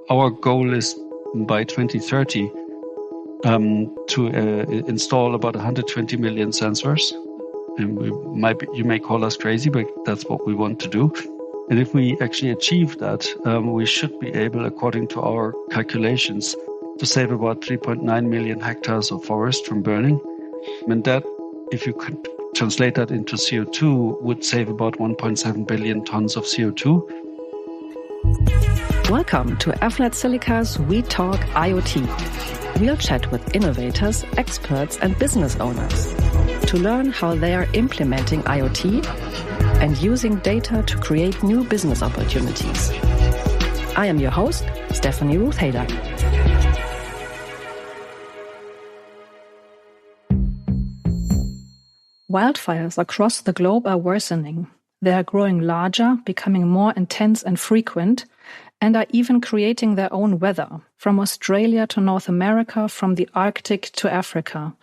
our goal is by 2030 to install about 120 million sensors. And you may call us crazy, but that's what we want to do. And if we actually achieve that, we should be able, according to our calculations, to save about 3.9 million hectares of forest from burning. And that, if you could translate that into CO2, would save about 1.7 billion tons of CO2. Welcome to FLAT Silica's We Talk IoT. We'll chat with innovators, experts, and business owners to learn how they are implementing IoT and using data to create new business opportunities. I am your host, Stephanie Ruth Hader. Wildfires across the globe are worsening. They are growing larger, becoming more intense and frequent, and are even creating their own weather, from Australia to North America, from the Arctic to Africa.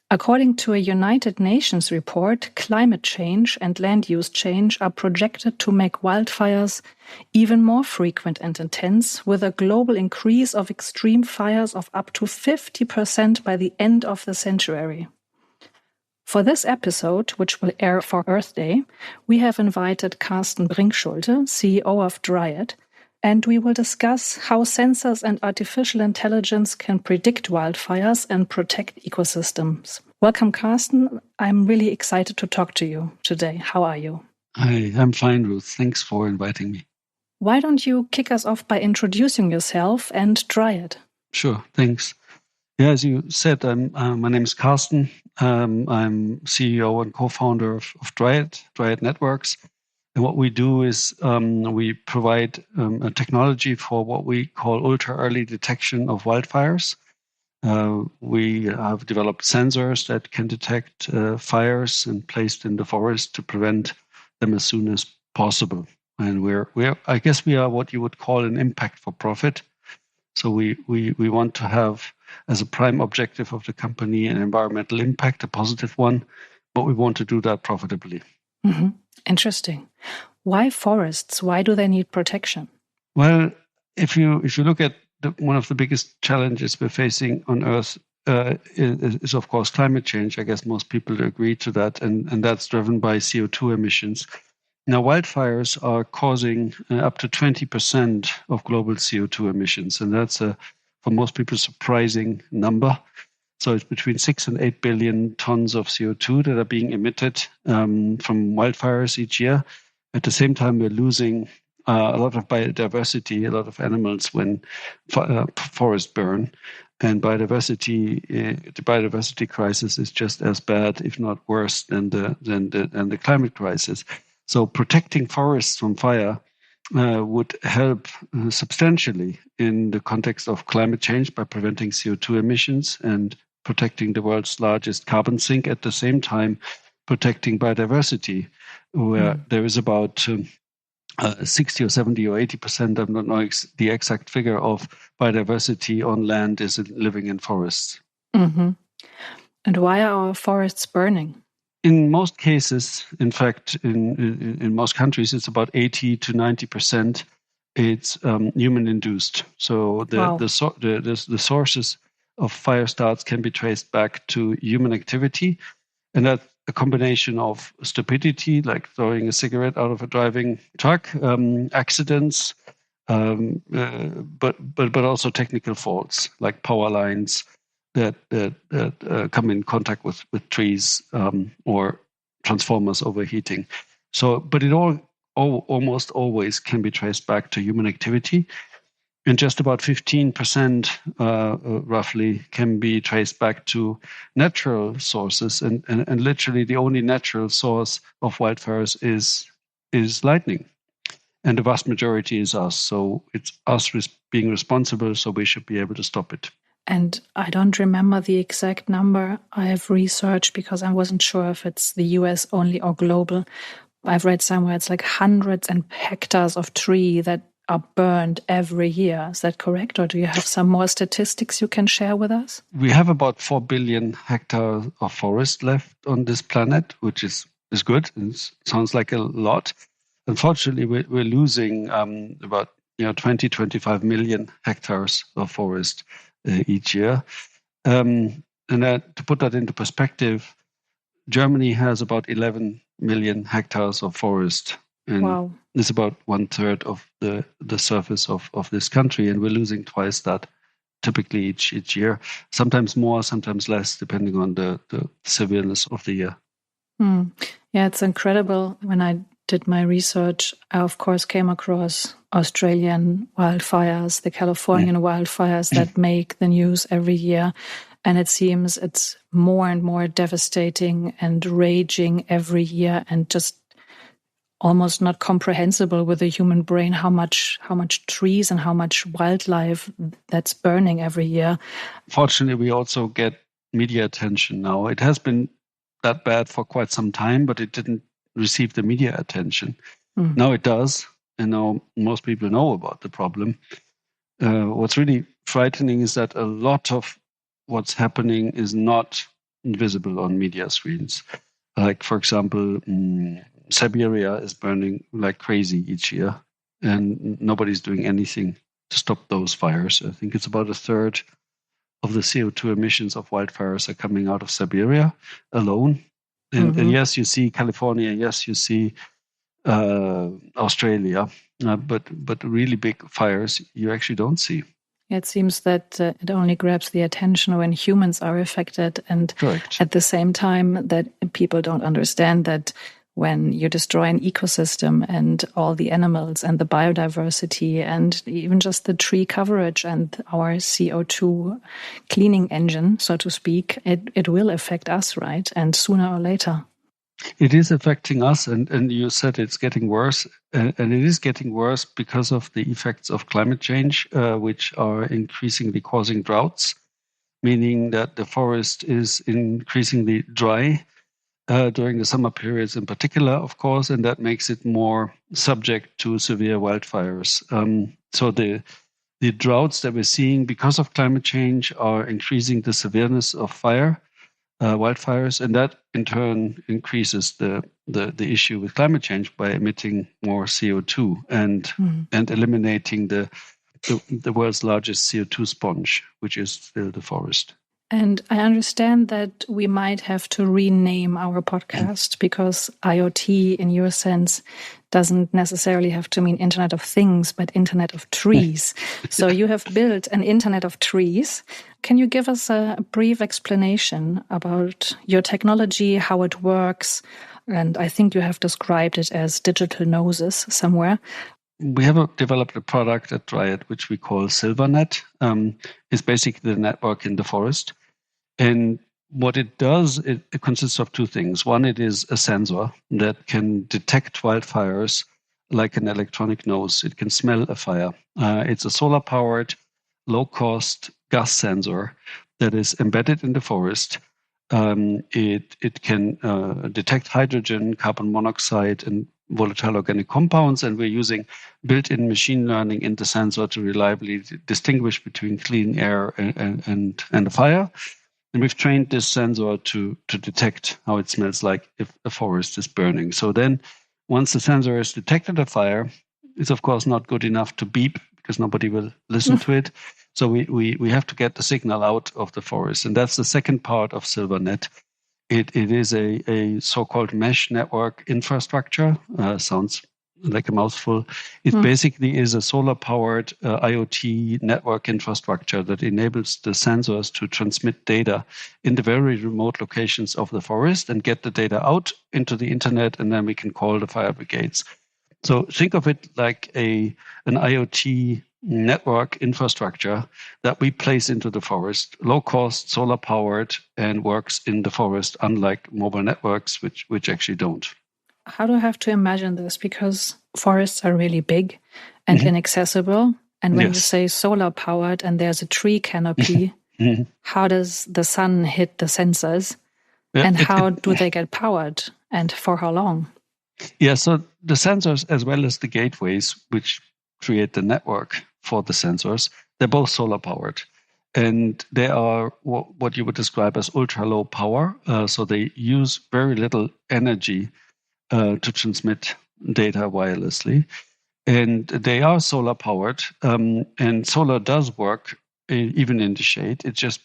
According to a United Nations report, climate change and land use change are projected to make wildfires even more frequent and intense, with a global increase of extreme fires of up to 50% by the end of the century. For this episode, which will air for Earth Day, we have invited Carsten Brinkschulte, CEO of Dryad, and we will discuss how sensors and artificial intelligence can predict wildfires and protect ecosystems. Welcome, Carsten. I'm really excited to talk to you today. How are you? Hi, I'm fine, Ruth. Thanks for inviting me. Why don't you kick us off by introducing yourself and Dryad? Sure, thanks. Yeah, as you said, my name is Carsten. I'm CEO and co-founder of Dryad Networks. And what we do is we provide a technology for what we call ultra-early detection of wildfires. We have developed sensors that can detect fires and placed in the forest to prevent them as soon as possible. And I guess we are what you would call an impact for profit. So we want to have as a prime objective of the company an environmental impact, a positive one, but we want to do that profitably. Mm-hmm. Interesting. Why forests? Why do they need protection? Well, if you look at one of the biggest challenges we're facing on Earth is of course climate change. I guess most people agree to that, and that's driven by CO2 emissions. Now, wildfires are causing up to 20% of global CO2 emissions, and that's for most people a surprising number. So it's between 6 and 8 billion tons of CO2 that are being emitted from wildfires each year. At the same time, we're losing a lot of biodiversity, a lot of animals when forests burn. And the biodiversity crisis is just as bad, if not worse, than the climate crisis. So protecting forests from fire would help substantially in the context of climate change by preventing CO2 emissions and protecting the world's largest carbon sink, at the same time protecting biodiversity, where there is about 60 or 70 or 80%, I don't know the exact figure, of biodiversity on land is living in forests. Mm-hmm. And why are our forests burning? In most cases, in fact, in most countries, it's about 80 to 90%. It's human-induced. So the sources of fire starts can be traced back to human activity, and that's a combination of stupidity, like throwing a cigarette out of a driving truck, accidents, but also technical faults like power lines that come in contact with trees or transformers overheating. So, but it almost always can be traced back to human activity. And just about 15% roughly can be traced back to natural sources. And literally the only natural source of wildfires is lightning. And the vast majority is us. So it's us being responsible, so we should be able to stop it. And I don't remember the exact number. I have researched because I wasn't sure if it's the US only or global. I've read somewhere it's like hundreds and hectares of tree that are burned every year. Is that correct? Or do you have some more statistics you can share with us? We have about 4 billion hectares of forest left on this planet, which is good. It sounds like a lot. Unfortunately, we're losing about 25 million hectares of forest each year. And to put that into perspective, Germany has about 11 million hectares of forest. And wow. it's about 1/3 of the surface of this country. And we're losing twice that typically each year, sometimes more, sometimes less, depending on the severeness of the year. Yeah, it's incredible. When I did my research, I, of course, came across Australian wildfires, the Californian wildfires that make the news every year. And it seems it's more and more devastating and raging every year, and just almost not comprehensible with the human brain how much trees and how much wildlife that's burning every year. Fortunately, we also get media attention now. It has been that bad for quite some time, but it didn't receive the media attention. Now it does, and now most people know about the problem. What's really frightening is that a lot of what's happening is not visible on media screens. Like, for example, Siberia is burning like crazy each year, and nobody's doing anything to stop those fires. I think it's about 1/3 of the CO2 emissions of wildfires are coming out of Siberia alone. And yes, you see California, yes, you see Australia, but really big fires you actually don't see. It seems that it only grabs the attention when humans are affected, and Correct. At the same time that people don't understand that when you destroy an ecosystem and all the animals and the biodiversity and even just the tree coverage and our CO2 cleaning engine, so to speak, it will affect us, right? And sooner or later. It is affecting us, and you said it's getting worse, and it is getting worse because of the effects of climate change, which are increasingly causing droughts, meaning that the forest is increasingly dry during the summer periods in particular, of course, and that makes it more subject to severe wildfires. So the droughts that we're seeing because of climate change are increasing the severeness of wildfires, and that in turn increases the issue with climate change by emitting more CO2 and eliminating the world's largest CO2 sponge, which is still the forest. And I understand that we might have to rename our podcast because IoT, in your sense, doesn't necessarily have to mean Internet of Things, but Internet of Trees. So you have built an Internet of Trees. Can you give us a brief explanation about your technology, how it works? And I think you have described it as digital noses somewhere. We have developed a product at Dryad, which we call SilverNet. It's basically the network in the forest. And what it does, it consists of two things. One, it is a sensor that can detect wildfires like an electronic nose. It can smell a fire. It's a solar-powered, low-cost gas sensor that is embedded in the forest. It can detect hydrogen, carbon monoxide, and volatile organic compounds, and we're using built-in machine learning in the sensor to reliably distinguish between clean air and a fire. And we've trained this sensor to detect how it smells like if a forest is burning. So then once the sensor has detected a fire, it's of course not good enough to beep because nobody will listen to it. So we have to get the signal out of the forest. And that's the second part of SilverNet. It is a so-called mesh network infrastructure. Sounds like a mouthful. It basically is a solar-powered IoT network infrastructure that enables the sensors to transmit data in the very remote locations of the forest and get the data out into the internet, and then we can call the fire brigades. So think of it like an IoT network infrastructure that we place into the forest, low cost, solar powered, and works in the forest, unlike mobile networks, which actually don't. How do I have to imagine this? Because forests are really big and inaccessible. And when you say solar powered and there's a tree canopy, how does the sun hit the sensors? And how do they get powered? And for how long? Yeah, so the sensors, as well as the gateways, which create the network for the sensors, they're both solar powered. And they are what you would describe as ultra low power. So they use very little energy to transmit data wirelessly. And they are solar powered, and solar does work even in the shade. It's just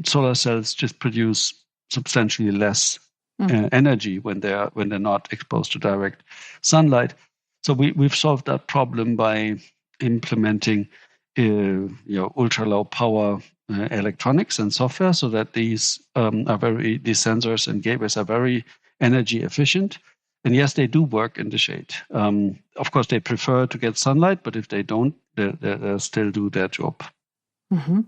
solar cells just produce substantially less energy when they're not exposed to direct sunlight. So we've solved that problem by implementing ultra low power electronics and software, so that these sensors and gateways are very energy efficient. And yes, they do work in the shade. Of course, they prefer to get sunlight, but if they don't, they'll still do their job. Mm-hmm.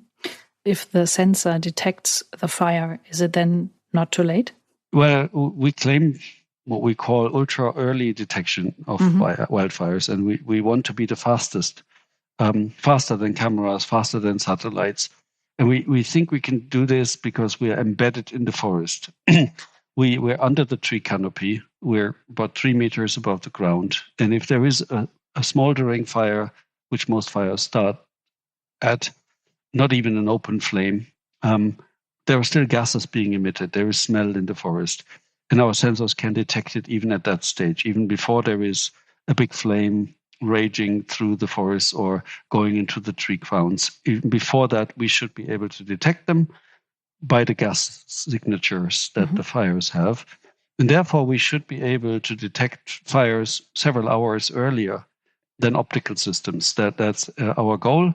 If the sensor detects the fire, is it then not too late? Well, we claim what we call ultra early detection of wildfires, and we want to be the fastest, faster than cameras, faster than satellites. And we think we can do this because we are embedded in the forest. We're under the tree canopy. We're about 3 meters above the ground. And if there is a smoldering fire, which most fires start at, not even an open flame, there are still gases being emitted. There is smell in the forest. And our sensors can detect it even at that stage, even before there is a big flame raging through the forest or going into the tree crowns. Even before that, we should be able to detect them by the gas signatures that the fires have. And therefore, we should be able to detect fires several hours earlier than optical systems. That's our goal.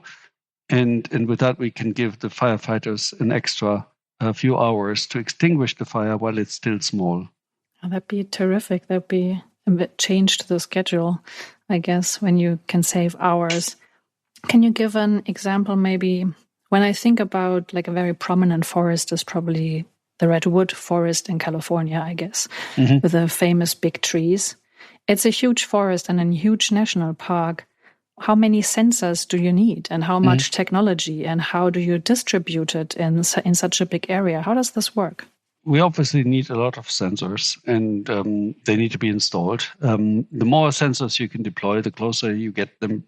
And with that, we can give the firefighters an extra few hours to extinguish the fire while it's still small. Oh, that'd be terrific. That'd be a bit change to the schedule, I guess, when you can save hours. Can you give an example maybe? When I think about like a very prominent forest is probably the redwood forest in California, I guess, with the famous big trees. It's a huge forest and a huge national park. How many sensors do you need, and how much technology, and how do you distribute it in such a big area? How does this work? We obviously need a lot of sensors, and they need to be installed. The more sensors you can deploy, the closer you get them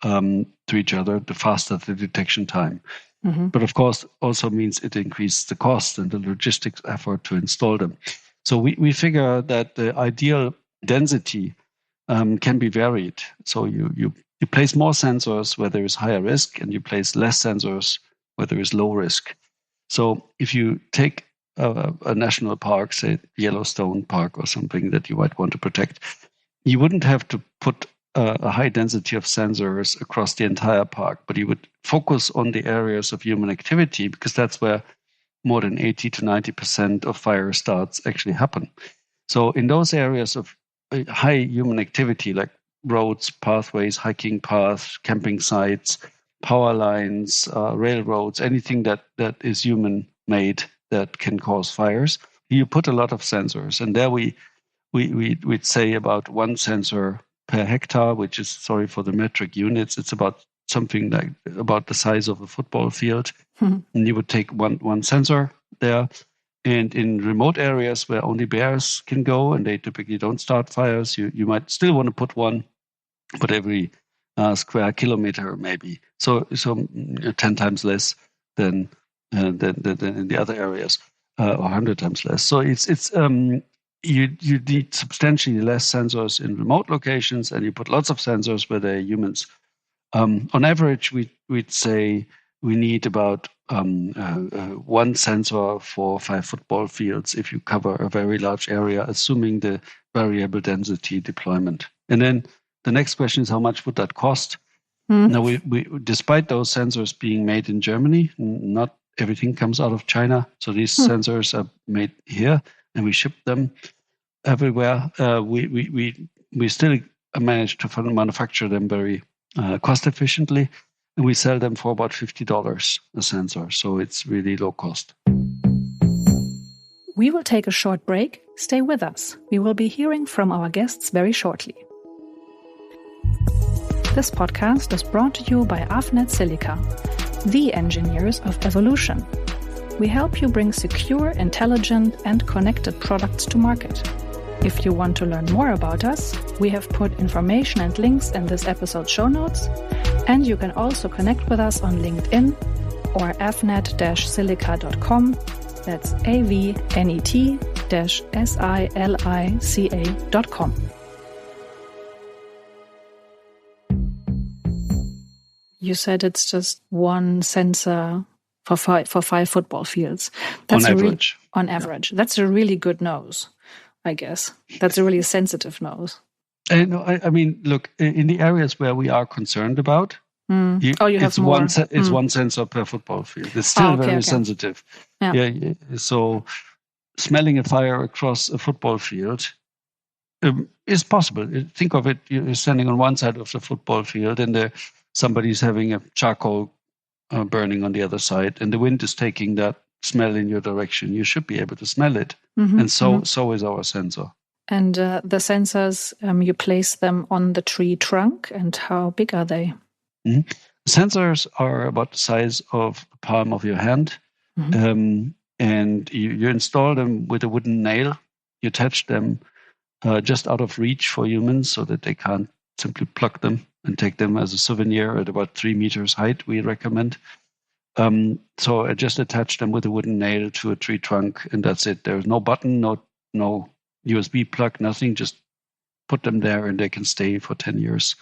to each other, the faster the detection time. But of course, also means it increases the cost and the logistics effort to install them. So we figure that the ideal density can be varied. So you place more sensors where there is higher risk, and you place less sensors where there is low risk. So if you take a national park, say Yellowstone Park or something that you might want to protect, you wouldn't have to put a high density of sensors across the entire park, but you would focus on the areas of human activity, because that's where more than 80 to 90% of fire starts actually happen. So in those areas of high human activity, like roads, pathways, hiking paths, camping sites, power lines, railroads, anything that is human-made that can cause fires, you put a lot of sensors. And there we'd say about one sensor per hectare, which is, sorry for the metric units, it's about something like about the size of a football field. And you would take one sensor there. And in remote areas where only bears can go and they typically don't start fires, you might still want to put one, but every square kilometer maybe. So 10 times less than in the other areas, or 100 times less. So it's you need substantially less sensors in remote locations, and you put lots of sensors where there are humans. On average, we'd say we need about one sensor for 5 football fields if you cover a very large area, assuming the variable density deployment. And then the next question is, how much would that cost? Now, we despite those sensors being made in Germany, not everything comes out of China. So these sensors are made here, and we ship them everywhere. We still manage to manufacture them very cost efficiently, and we sell them for about $50 a sensor. So it's really low cost. We will take a short break. Stay with us. We will be hearing from our guests very shortly. This podcast is brought to you by AFNet Silica, the engineers of evolution. We help you bring secure, intelligent, and connected products to market. If you want to learn more about us, we have put information and links in this episode's show notes, and you can also connect with us on LinkedIn or avnet-silica.com. That's avnet-silica.com. You said it's just one sensor for five football fields. On average. On average. That's a really good nose, I guess. That's a really sensitive nose. No, I mean, look, in the areas where we are concerned about, it's more. It's one sensor per football field. It's still very sensitive. Yeah. So smelling a fire across a football field is possible. Think of it: you're standing on one side of the football field, and somebody's having a charcoal burning on the other side, and the wind is taking that smell in your direction. You should be able to smell it, and so is our sensor. And the sensors, you place them on the tree trunk, and how big are they? Sensors are about the size of the palm of your hand, and you install them with a wooden nail. You attach them just out of reach for humans so that they can't simply pluck them and take them as a souvenir at about 3 meters height, we recommend. So I just attach them with a wooden nail to a tree trunk, and that's it. There's no button, no USB plug, nothing. Just put them there and they can stay for 10 years.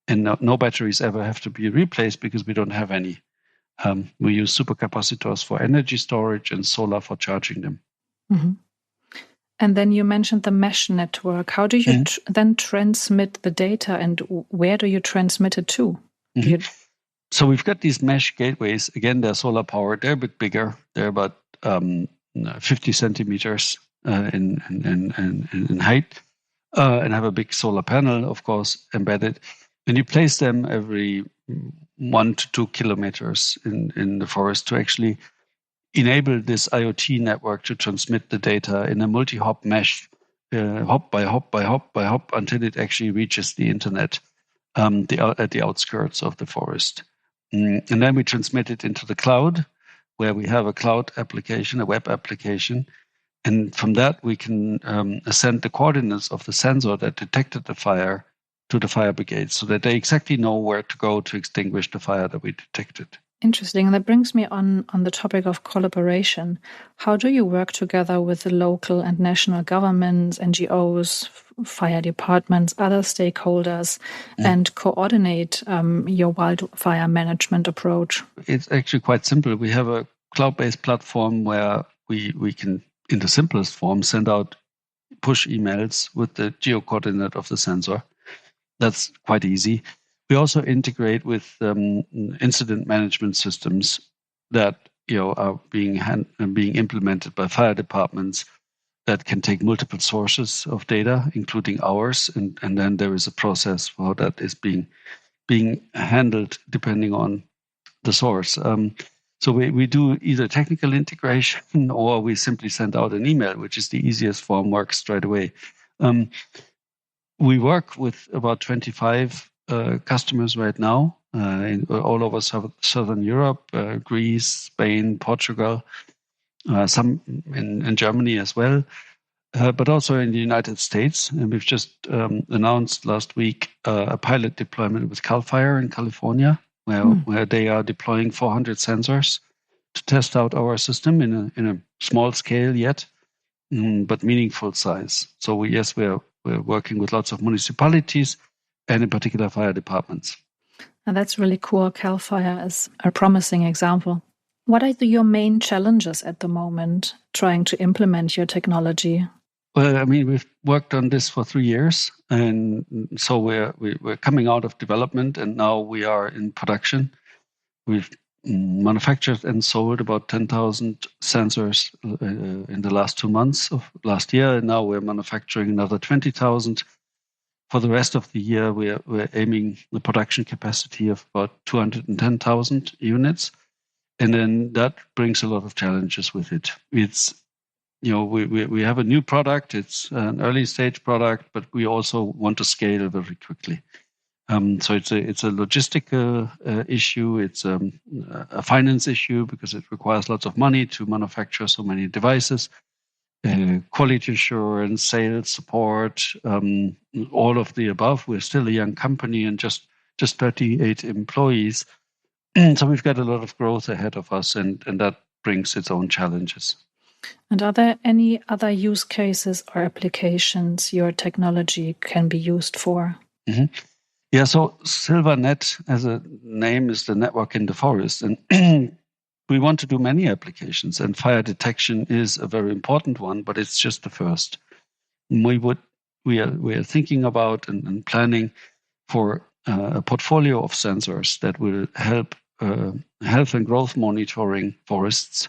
And no batteries ever have to be replaced because we don't have any. We use supercapacitors for energy storage and solar for charging them. And then you mentioned the mesh network. How do you then transmit the data, and where do you transmit it to? So we've got these mesh gateways. Again, they're solar powered. They're a bit bigger. They're about 50 centimeters in height, and have a big solar panel, of course, embedded. And you place them every 1 to 2 kilometers in the forest to actually enable this IoT network to transmit the data in a multi-hop mesh, hop by hop by hop by hop, until it actually reaches the internet at the outskirts of the forest. And then we transmit it into the cloud, where we have a cloud application, a web application. And from that, we can send the coordinates of the sensor that detected the fire to the fire brigade so that they exactly know where to go to extinguish the fire that we detected. Interesting. And that brings me on the topic of collaboration. How do you work together with the local and national governments, NGOs, fire departments, other stakeholders, and coordinate your wildfire management approach? It's actually quite simple. We have a cloud-based platform where we can, in the simplest form, send out push emails with the geo-coordinate of the sensor. That's quite easy. We also integrate with incident management systems that are being implemented by fire departments that can take multiple sources of data, including ours, and then there is a process for how that is being handled depending on the source. So we do either technical integration or we simply send out an email, which is the easiest form, works straight away. We work with about 25 customers right now all over Southern Europe, Greece, Spain, Portugal, some in Germany as well, but also in the United States. And we've just announced last week a pilot deployment with CAL FIRE in California, where they are deploying 400 sensors to test out our system in a small scale yet, but meaningful size. So we're working with lots of municipalities and in particular fire departments. And that's really cool. CAL FIRE is a promising example. What are your main challenges at the moment trying to implement your technology? Well, I mean, we've worked on this for 3 years, and so we're coming out of development, and now we are in production. We've manufactured and sold about 10,000 sensors in the last 2 months of last year, and now we're manufacturing another 20,000. For the rest of the year, we're aiming the production capacity of about 210,000 units, and then that brings a lot of challenges with it. It's we have a new product. It's an early stage product, but we also want to scale very quickly. So it's a logistical issue. It's a finance issue because it requires lots of money to manufacture so many devices. Quality assurance, sales support, all of the above. We're still a young company and just 38 employees. So we've got a lot of growth ahead of us, and that brings its own challenges. And are there any other use cases or applications your technology can be used for? Yeah, so SilverNet as a name is the network in the forest. And we want to do many applications, and fire detection is a very important one, but it's just the first. We are thinking about and planning for a portfolio of sensors that will help health and growth monitoring forests.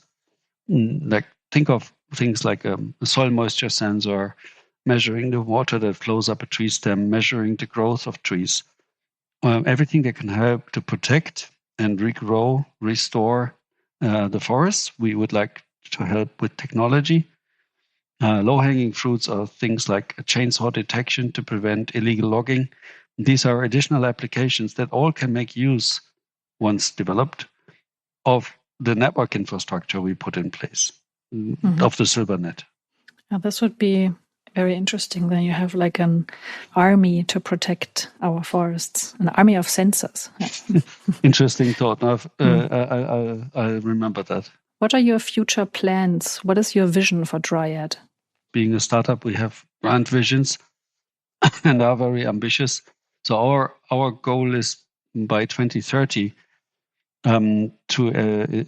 Like think of things like a soil moisture sensor, measuring the water that flows up a tree stem, measuring the growth of trees. Everything that can help to protect and regrow, restore the forests. We would like to help with technology. Low-hanging fruits are things like a chainsaw detection to prevent illegal logging. These are additional applications that all can make use, once developed, of the network infrastructure we put in place, of the SilverNet. Now, this would be very interesting. Then you have like an army to protect our forests, an army of sensors. Interesting thought. I'll remember that. What are your future plans? What is your vision for Dryad? Being a startup, we have grand visions and are very ambitious. So our goal is by 2030 to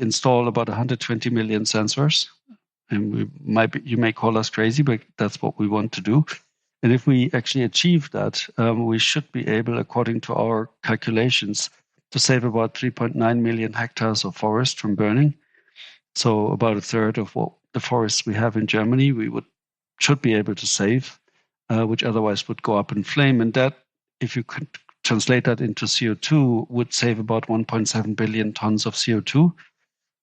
install about 120 million sensors. And you may call us crazy, but that's what we want to do. And if we actually achieve that, we should be able, according to our calculations, to save about 3.9 million hectares of forest from burning. So about a third of what the forests we have in Germany, should be able to save, which otherwise would go up in flame. And that, if you could translate that into CO2, would save about 1.7 billion tons of CO2.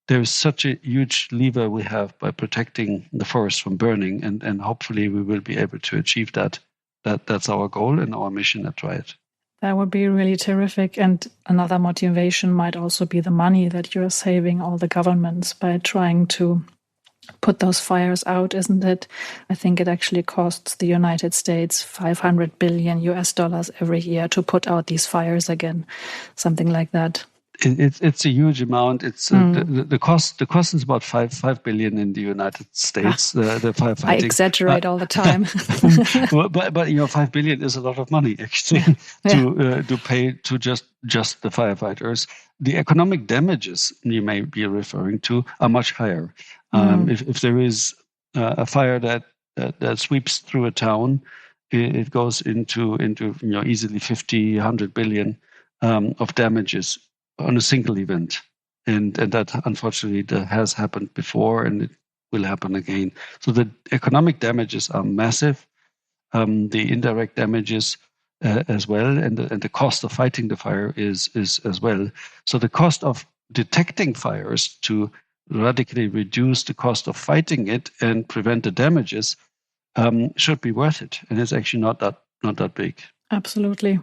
There is such a huge lever we have by protecting the forest from burning, and hopefully we will be able to achieve that. That's our goal and our mission at Dryad. That would be really terrific. And another motivation might also be the money that you're saving all the governments by trying to put those fires out, isn't it? I think it actually costs the United States $500 billion every year to put out these fires again, something like that. It's a huge amount. It's the cost. The cost is about $5 billion in the United States. The firefighting. I exaggerate all the time. but $5 billion is a lot of money actually to pay to just the firefighters. The economic damages you may be referring to are much higher. If there is a fire that sweeps through a town, it goes into easily 50, 100 billion of damages on a single event. And that unfortunately has happened before, and it will happen again. So the economic damages are massive, the indirect damages as well, and the cost of fighting the fire is as well. So the cost of detecting fires to radically reduce the cost of fighting it and prevent the damages should be worth it. And it's actually not that big. Absolutely.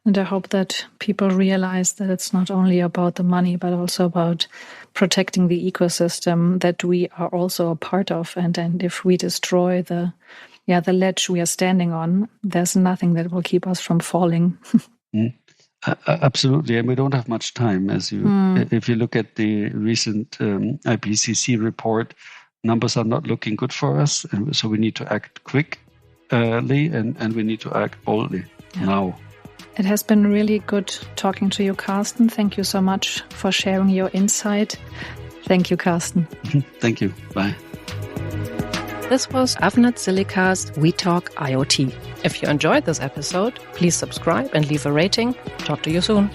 And I hope that people realize that it's not only about the money, but also about protecting the ecosystem that we are also a part of. And if we destroy the ledge we are standing on, there's nothing that will keep us from falling. Absolutely. And we don't have much time. If you look at the recent IPCC report, numbers are not looking good for us. And so we need to act quickly and we need to act boldly now. It has been really good talking to you, Carsten. Thank you so much for sharing your insight. Thank you, Carsten. Thank you. Bye. This was Avnet Silica's We Talk IoT. If you enjoyed this episode, please subscribe and leave a rating. Talk to you soon.